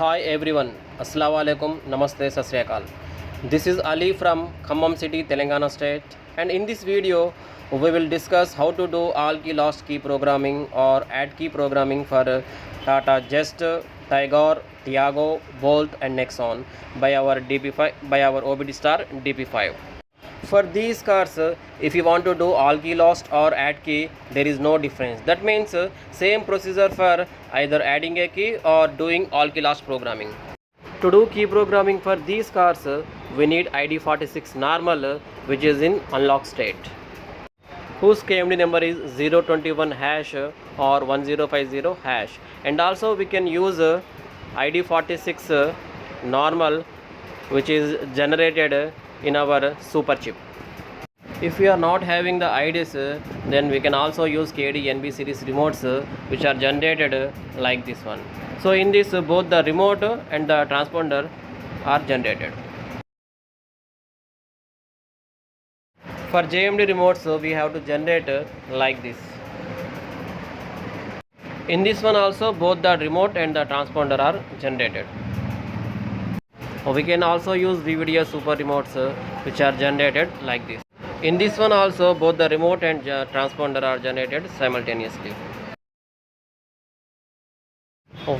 Hi everyone, Assalamu alaikum, Namaste, Sat Sri Akal. This is Ali from Khammam City, Telangana State, and in this video we will discuss how to do all key lost key programming or add key programming for Tata Jest, Tigor, Tiago, Bolt and Nexon by our OBD Star DP5. For these cars, if you want to do all key lost or add key, there is no difference. That means same procedure for either adding a key or doing all key lost programming. To do key programming for these cars, we need ID46 normal, which is in unlock state, whose KMD number is 021 hash or 1050 hash. And also we can use ID46 normal, which is generated in our super chip. If we are not having the IDs, then we can also use KD NB series remotes, which are generated like this one. So in this, both the remote and the transponder are generated. For JMD remotes, we have to generate like this. In this one also, both the remote and the transponder are generated. We can also use VVDS super remotes, which are generated like this. In this one also, both the remote and transponder are generated simultaneously.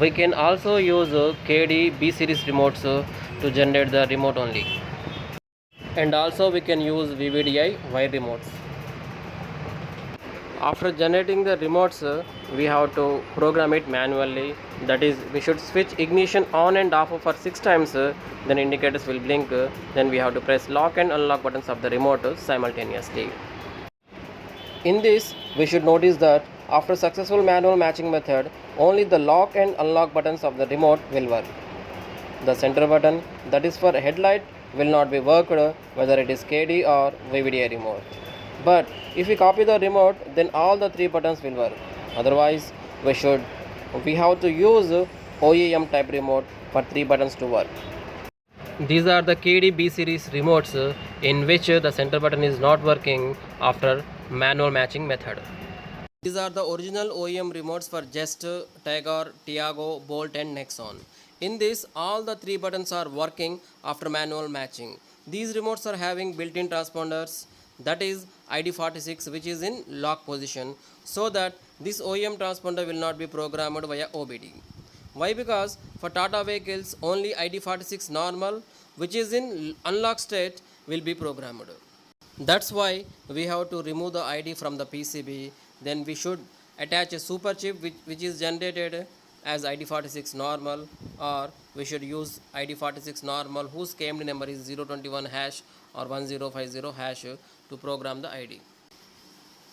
We can also use KD B series remotes to generate the remote only. And also we can use VVDI wire remotes. After generating the remotes, we have to program it manually. That is, we should switch ignition on and off for 6 times, then indicators will blink. Then we have to press lock and unlock buttons of the remote simultaneously. In this, we should notice that after successful manual matching method, only the lock and unlock buttons of the remote will work. The center button, that is for headlight, will not be worked, whether it is KD or VVDI remote. But if we copy the remote, then all the 3 buttons will work. Otherwise, we have to use OEM type remote for 3 buttons to work. These are the KD B series remotes in which the center button is not working after manual matching method. These are the original OEM remotes for Jest, Tigor, Tiago, Bolt and Nexon. In this, all the 3 buttons are working after manual matching. These remotes are having built-in transponders, that is ID46, which is in lock position, so that this OEM transponder will not be programmed via OBD. Why? Because for Tata vehicles, only ID46 normal, which is in unlock state, will be programmed. That's why we have to remove the ID from the PCB. Then we should attach a super chip which is generated as ID46 normal, or we should use ID46 normal whose KMD number is 021 hash or 1050 hash to program the ID.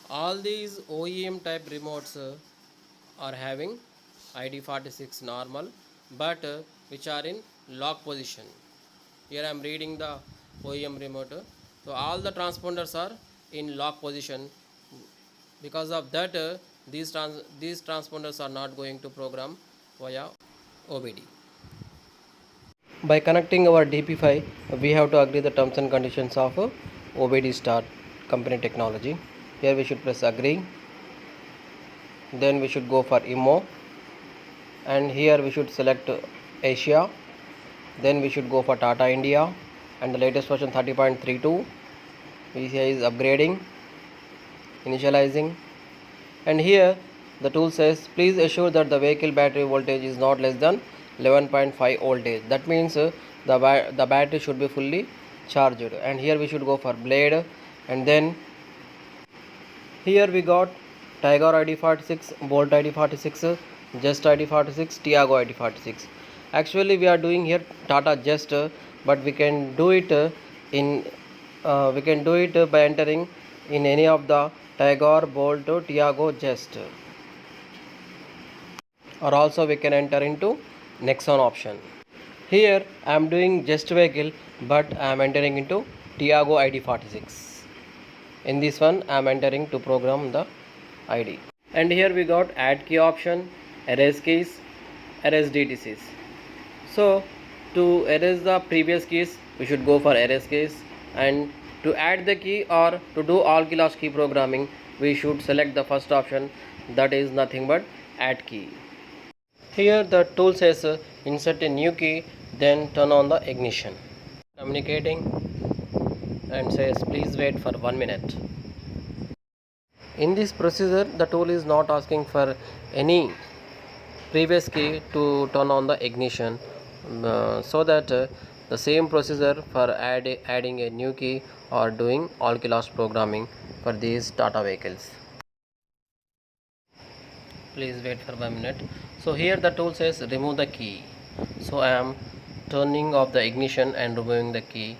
All these OEM type remotes are having ID46 normal, but which are in lock position. Here I am reading the OEM remote. So all the transponders are in lock position. Because of that, these transponders are not going to program via OBD. By connecting our DP5, we have to agree the terms and conditions of OBD Star company technology. Here we should press agree. Then we should go for IMO, and here we should select Asia. Then we should go for Tata India, and the latest version 30.32. VCI is upgrading, initializing, and here the tool says please assure that the vehicle battery voltage is not less than 11.5 voltage. That means the battery should be fully charged. And here we should go for blade, and then here we got Tigor ID46, Bolt ID46, Jest ID46, Tiago ID46. Actually we are doing here Tata Jest, but we can do it by entering in any of the Tigor, Bolt, Tiago, Jest, or also we can enter into Nexon option. Here I am doing Jest vehicle, but I am entering into Tiago ID46. In this one I am entering to program the ID. And here we got add key option, erase keys, erase DTCs. So to erase the previous keys, we should go for erase keys, and to add the key or to do all key lost key programming, we should select the first option, that is nothing but add key. Here the tool says insert a new key, then turn on the ignition. Communicating and says please wait for 1 minute. In this procedure, the tool is not asking for any previous key to turn on the ignition, so that the same procedure for adding a new key or doing all key loss programming for these Tata vehicles. Please wait for 1 minute. So here the tool says remove the key, so I am turning off the ignition and removing the key.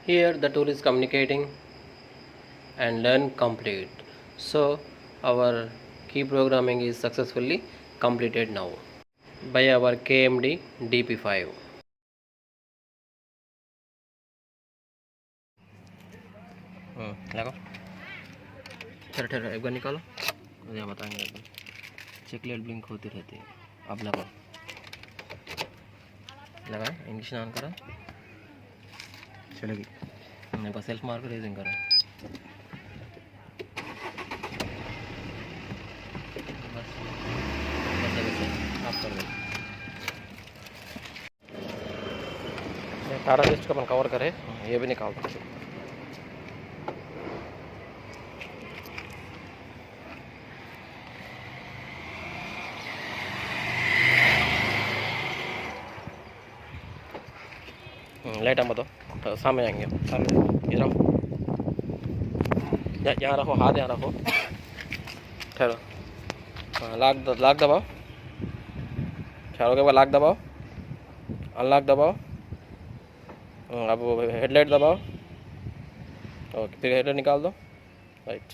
Here the tool is communicating and learn complete. So our key programming is successfully completed now by our KMD DP5. लगाओ, ठहरो एक बार निकालो, मुझे बताएंगे। Check light blink होती रहती है। अब लगाओ, लगाए, इंग्लिश ऑन करो, चलेगी। मेरे पास सेल्फ मार्कर रेजिंग करो, बस आप कर दो। टाटा लिस्ट का अपन कवर करें, ये भी निकाल दो। लाइट हम बताओ, सामने आएंगे, सामने इधर आओ, यहाँ रखो, हाथ यहाँ रखो, ठहरो, लाख दबाओ, ठहरो के बाद लाख दबाओ, अनलॉक दबाओ, अब हेडलाइट दबाओ, ओके, फिर हेडलाइट निकाल दो, राइट।